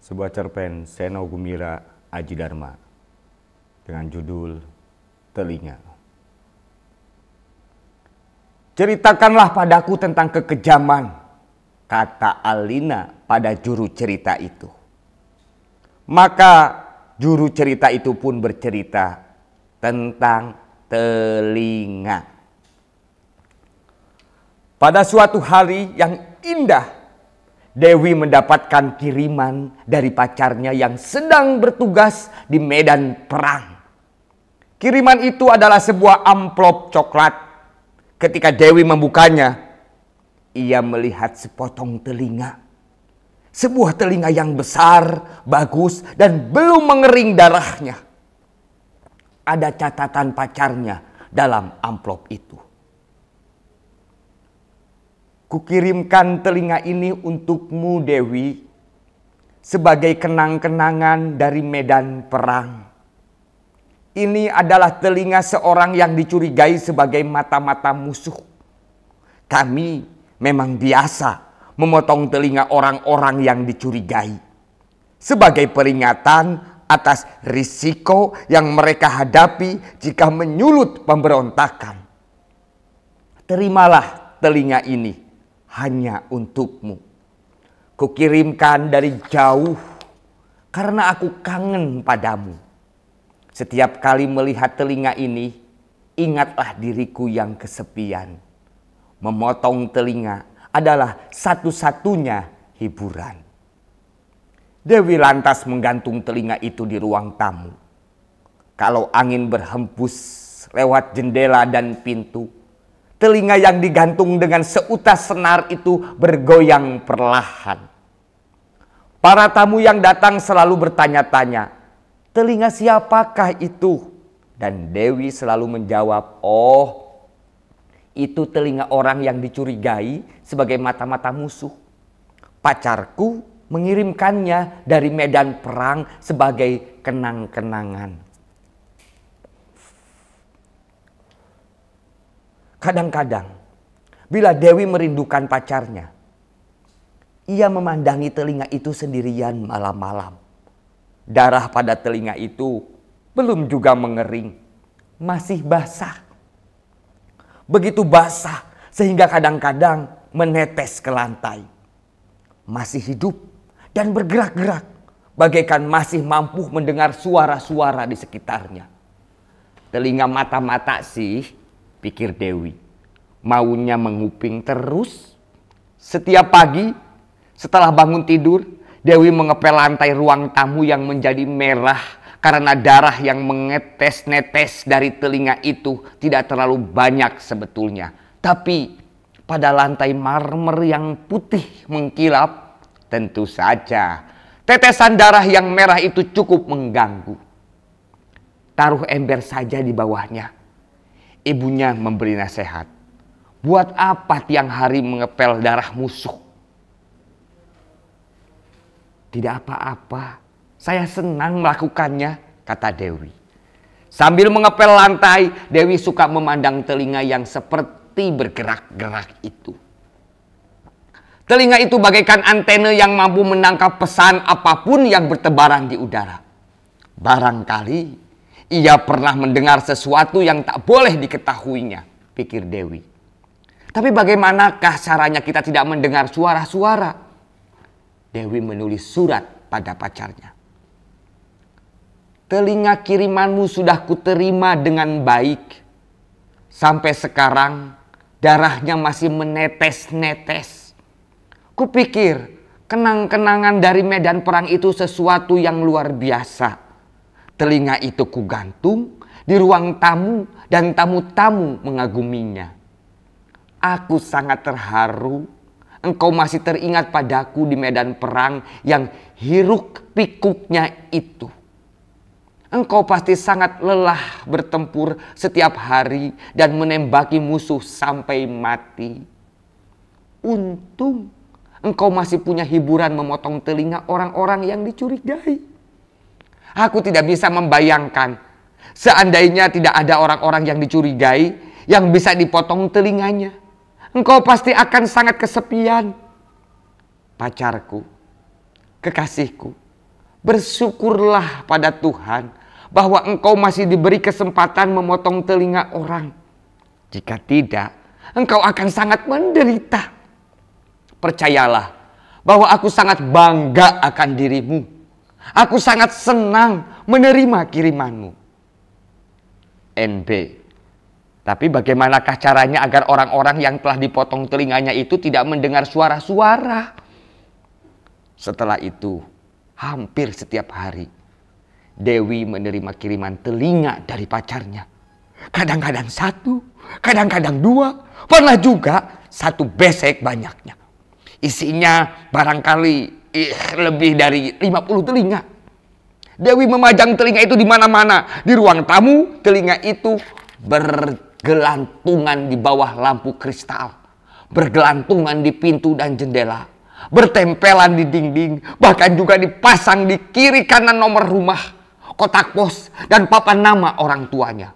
sebuah cerpen Seno Gumira Aji Dharma dengan judul Telinga. Ceritakanlah padaku tentang kekejaman, kata Alina pada juru cerita itu. Maka juru cerita itu pun bercerita tentang telinga. Pada suatu hari yang indah, Dewi mendapatkan kiriman dari pacarnya yang sedang bertugas di medan perang. Kiriman itu adalah sebuah amplop coklat. Ketika Dewi membukanya, ia melihat sepotong telinga. Sebuah telinga yang besar, bagus, dan belum mengering darahnya. Ada catatan pacarnya dalam amplop itu. Kukirimkan telinga ini untukmu, Dewi, sebagai kenang-kenangan dari medan perang. Ini adalah telinga seorang yang dicurigai sebagai mata-mata musuh. Kami memang biasa memotong telinga orang-orang yang dicurigai sebagai peringatan atas risiko yang mereka hadapi jika menyulut pemberontakan. Terimalah telinga ini hanya untukmu. Kukirimkan dari jauh karena aku kangen padamu. Setiap kali melihat telinga ini, ingatlah diriku yang kesepian. Memotong telinga adalah satu-satunya hiburan. Dewi lantas menggantung telinga itu di ruang tamu. Kalau angin berhembus lewat jendela dan pintu, telinga yang digantung dengan seutas senar itu bergoyang perlahan. Para tamu yang datang selalu bertanya-tanya, telinga siapakah itu? Dan Dewi selalu menjawab, oh, itu telinga orang yang dicurigai sebagai mata-mata musuh. Pacarku mengirimkannya dari medan perang sebagai kenang-kenangan. Kadang-kadang, bila Dewi merindukan pacarnya, ia memandangi telinga itu sendirian malam-malam. Darah pada telinga itu belum juga mengering, masih basah. Begitu basah sehingga kadang-kadang menetes ke lantai. Masih hidup dan bergerak-gerak, bagaikan masih mampu mendengar suara-suara di sekitarnya. Telinga mata-mata sih, pikir Dewi, maunya menguping terus. Setiap pagi setelah bangun tidur, Dewi mengepel lantai ruang tamu yang menjadi merah karena darah yang mengetes-netes dari telinga itu tidak terlalu banyak sebetulnya. Tapi pada lantai marmer yang putih mengkilap, tentu saja tetesan darah yang merah itu cukup mengganggu. Taruh ember saja di bawahnya. Ibunya memberi nasihat. Buat apa tiang hari mengepel darah musuh? Tidak apa-apa, saya senang melakukannya, kata Dewi. Sambil mengepel lantai, Dewi suka memandang telinga yang seperti bergerak-gerak itu. Telinga itu bagaikan antena yang mampu menangkap pesan apapun yang bertebaran di udara. Barangkali ia pernah mendengar sesuatu yang tak boleh diketahuinya, pikir Dewi. Tapi bagaimanakah caranya kita tidak mendengar suara-suara? Dewi menulis surat pada pacarnya. Telinga kirimanmu sudah kuterima dengan baik. Sampai sekarang darahnya masih menetes-netes. Kupikir kenang-kenangan dari medan perang itu sesuatu yang luar biasa. Telinga itu kugantung di ruang tamu dan tamu-tamu mengaguminya. Aku sangat terharu. Engkau masih teringat padaku di medan perang yang hiruk pikuknya itu. Engkau pasti sangat lelah bertempur setiap hari dan menembaki musuh sampai mati. Untung engkau masih punya hiburan memotong telinga orang-orang yang dicurigai. Aku tidak bisa membayangkan seandainya tidak ada orang-orang yang dicurigai yang bisa dipotong telinganya. Engkau pasti akan sangat kesepian. Pacarku, kekasihku, Bersyukurlah pada Tuhan bahwa engkau masih diberi kesempatan memotong telinga orang. Jika tidak, engkau akan sangat menderita. Percayalah bahwa aku sangat bangga akan dirimu. Aku sangat senang menerima kirimanmu. NB. Tapi bagaimanakah caranya agar orang-orang yang telah dipotong telinganya itu tidak mendengar suara-suara? Setelah itu, hampir setiap hari, Dewi menerima kiriman telinga dari pacarnya. Kadang-kadang satu, kadang-kadang dua, pernah juga satu besek banyaknya. Isinya barangkali lebih dari 50 telinga. Dewi memajang telinga itu di mana-mana. Di ruang tamu, telinga itu bergelantungan di bawah lampu kristal, bergelantungan di pintu dan jendela, bertempelan di dinding, bahkan juga dipasang di kiri kanan nomor rumah, kotak pos, dan papan nama orang tuanya.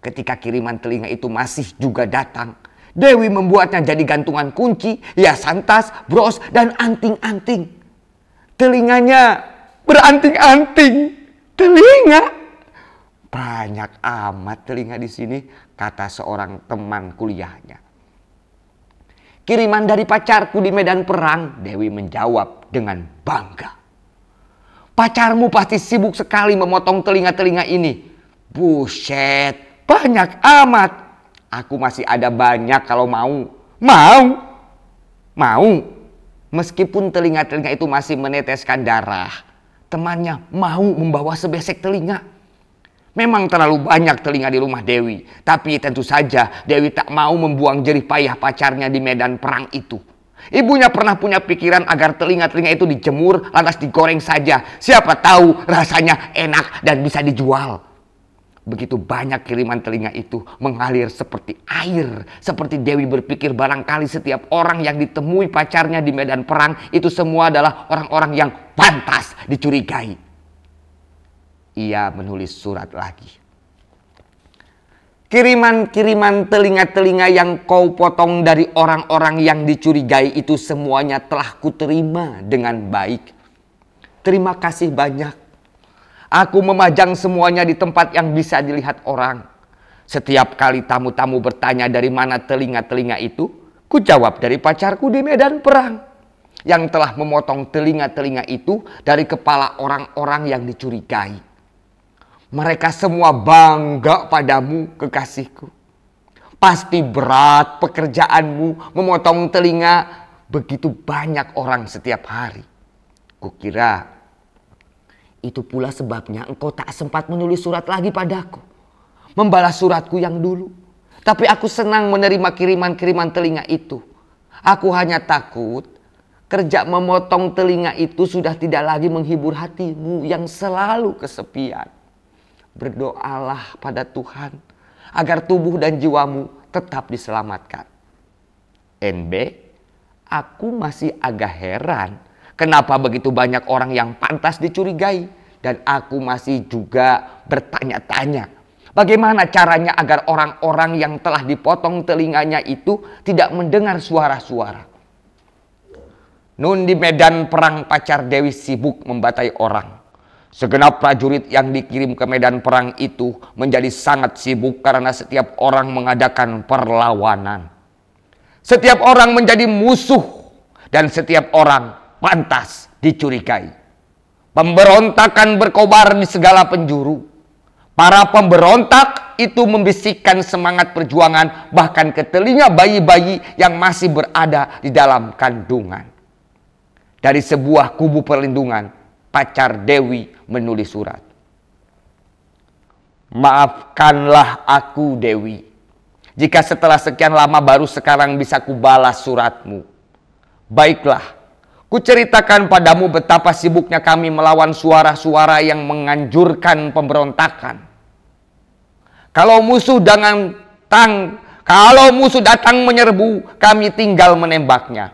Ketika kiriman telinga itu masih juga datang, Dewi membuatnya jadi gantungan kunci, hiasan tas, bros, dan anting-anting. Telinganya beranting-anting. Telinga. Banyak amat telinga di sini, kata seorang teman kuliahnya. Kiriman dari pacarku di medan perang, Dewi menjawab dengan bangga. Pacarmu pasti sibuk sekali memotong telinga-telinga ini. Buset, banyak amat. Aku masih ada banyak kalau mau. Mau. Meskipun telinga-telinga itu masih meneteskan darah, temannya mau membawa sebesek telinga. Memang terlalu banyak telinga di rumah Dewi. Tapi tentu saja Dewi tak mau membuang jerih payah pacarnya di medan perang itu. Ibunya pernah punya pikiran agar telinga-telinga itu dijemur lantas digoreng saja. Siapa tahu rasanya enak dan bisa dijual. Begitu banyak kiriman telinga itu mengalir seperti air. Seperti Dewi berpikir barangkali setiap orang yang ditemui pacarnya di medan perang itu semua adalah orang-orang yang pantas dicurigai. Ia menulis surat lagi. Kiriman-kiriman telinga-telinga yang kau potong dari orang-orang yang dicurigai itu semuanya telah kuterima dengan baik. Terima kasih banyak. Aku memajang semuanya di tempat yang bisa dilihat orang. Setiap kali tamu-tamu bertanya dari mana telinga-telinga itu, ku jawab dari pacarku di medan perang. Yang telah memotong telinga-telinga itu dari kepala orang-orang yang dicurigai. Mereka semua bangga padamu, kekasihku. Pasti berat pekerjaanmu memotong telinga begitu banyak orang setiap hari. Kukira itu pula sebabnya engkau tak sempat menulis surat lagi padaku. Membalas suratku yang dulu. Tapi aku senang menerima kiriman-kiriman telinga itu. Aku hanya takut kerja memotong telinga itu sudah tidak lagi menghibur hatimu yang selalu kesepian. Berdoalah pada Tuhan agar tubuh dan jiwamu tetap diselamatkan. NB, aku masih agak heran kenapa begitu banyak orang yang pantas dicurigai. Dan aku masih juga bertanya-tanya, bagaimana caranya agar orang-orang yang telah dipotong telinganya itu tidak mendengar suara-suara. Nun di medan perang pacar Dewi sibuk membatai orang. Segenap prajurit yang dikirim ke medan perang itu menjadi sangat sibuk karena setiap orang mengadakan perlawanan. Setiap orang menjadi musuh dan setiap orang pantas dicurigai. Pemberontakan berkobar di segala penjuru. Para pemberontak itu membisikkan semangat perjuangan bahkan ke telinga bayi-bayi yang masih berada di dalam kandungan. Dari sebuah kubu perlindungan, pacar Dewi menulis surat. Maafkanlah aku, Dewi, jika setelah sekian lama baru sekarang bisa kubalas suratmu. Baiklah, kuceritakan padamu betapa sibuknya kami melawan suara-suara yang menganjurkan pemberontakan. Kalau musuh datang menyerbu, kami tinggal menembaknya.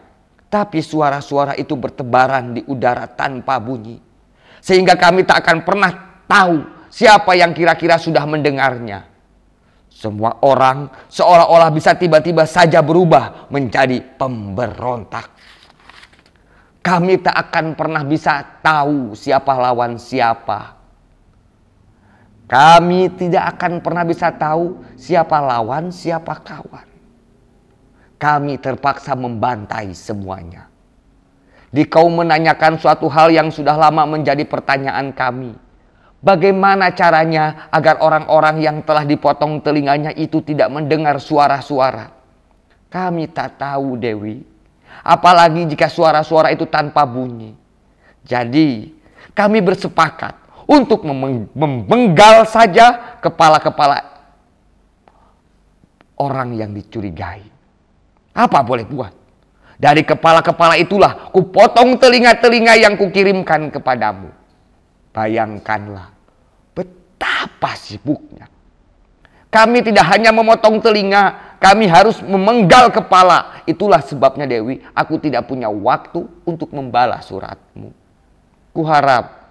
Tapi suara-suara itu bertebaran di udara tanpa bunyi. Sehingga kami tak akan pernah tahu siapa yang kira-kira sudah mendengarnya. Semua orang seolah-olah bisa tiba-tiba saja berubah menjadi pemberontak. Kami tak akan pernah bisa tahu siapa lawan siapa. Kami tidak akan pernah bisa tahu siapa lawan, siapa kawan. Kami terpaksa membantai semuanya. Dikau menanyakan suatu hal yang sudah lama menjadi pertanyaan kami. Bagaimana caranya agar orang-orang yang telah dipotong telinganya itu tidak mendengar suara-suara? Kami tak tahu, Dewi. Apalagi jika suara-suara itu tanpa bunyi. Jadi, kami bersepakat untuk membenggal saja kepala-kepala orang yang dicurigai. Apa boleh buat? Dari kepala-kepala itulah kupotong telinga-telinga yang kukirimkan kepadamu. Bayangkanlah betapa sibuknya. Kami tidak hanya memotong telinga, kami harus memenggal kepala. Itulah sebabnya, Dewi, aku tidak punya waktu untuk membalas suratmu. Kuharap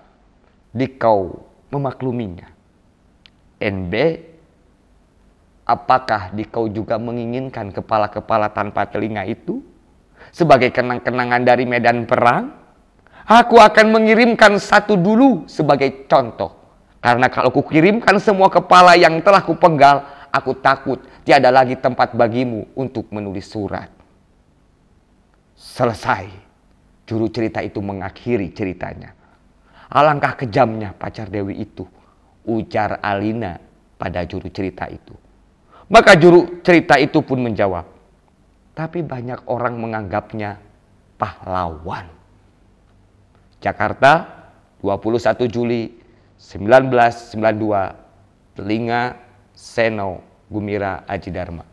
dikau memakluminya. NB, apakah dikau juga menginginkan kepala-kepala tanpa telinga itu sebagai kenang-kenangan dari medan perang? Aku akan mengirimkan satu dulu sebagai contoh. Karena kalau kukirimkan semua kepala yang telah kupenggal, aku takut tiada lagi tempat bagimu untuk menulis surat. Selesai. Juru cerita itu mengakhiri ceritanya. Alangkah kejamnya pacar Dewi itu, ujar Alina pada juru cerita itu. Maka juru cerita itu pun menjawab, tapi banyak orang menganggapnya pahlawan. Jakarta, 21 Juli 1992, Telinga Seno Gumira Aji Dharma.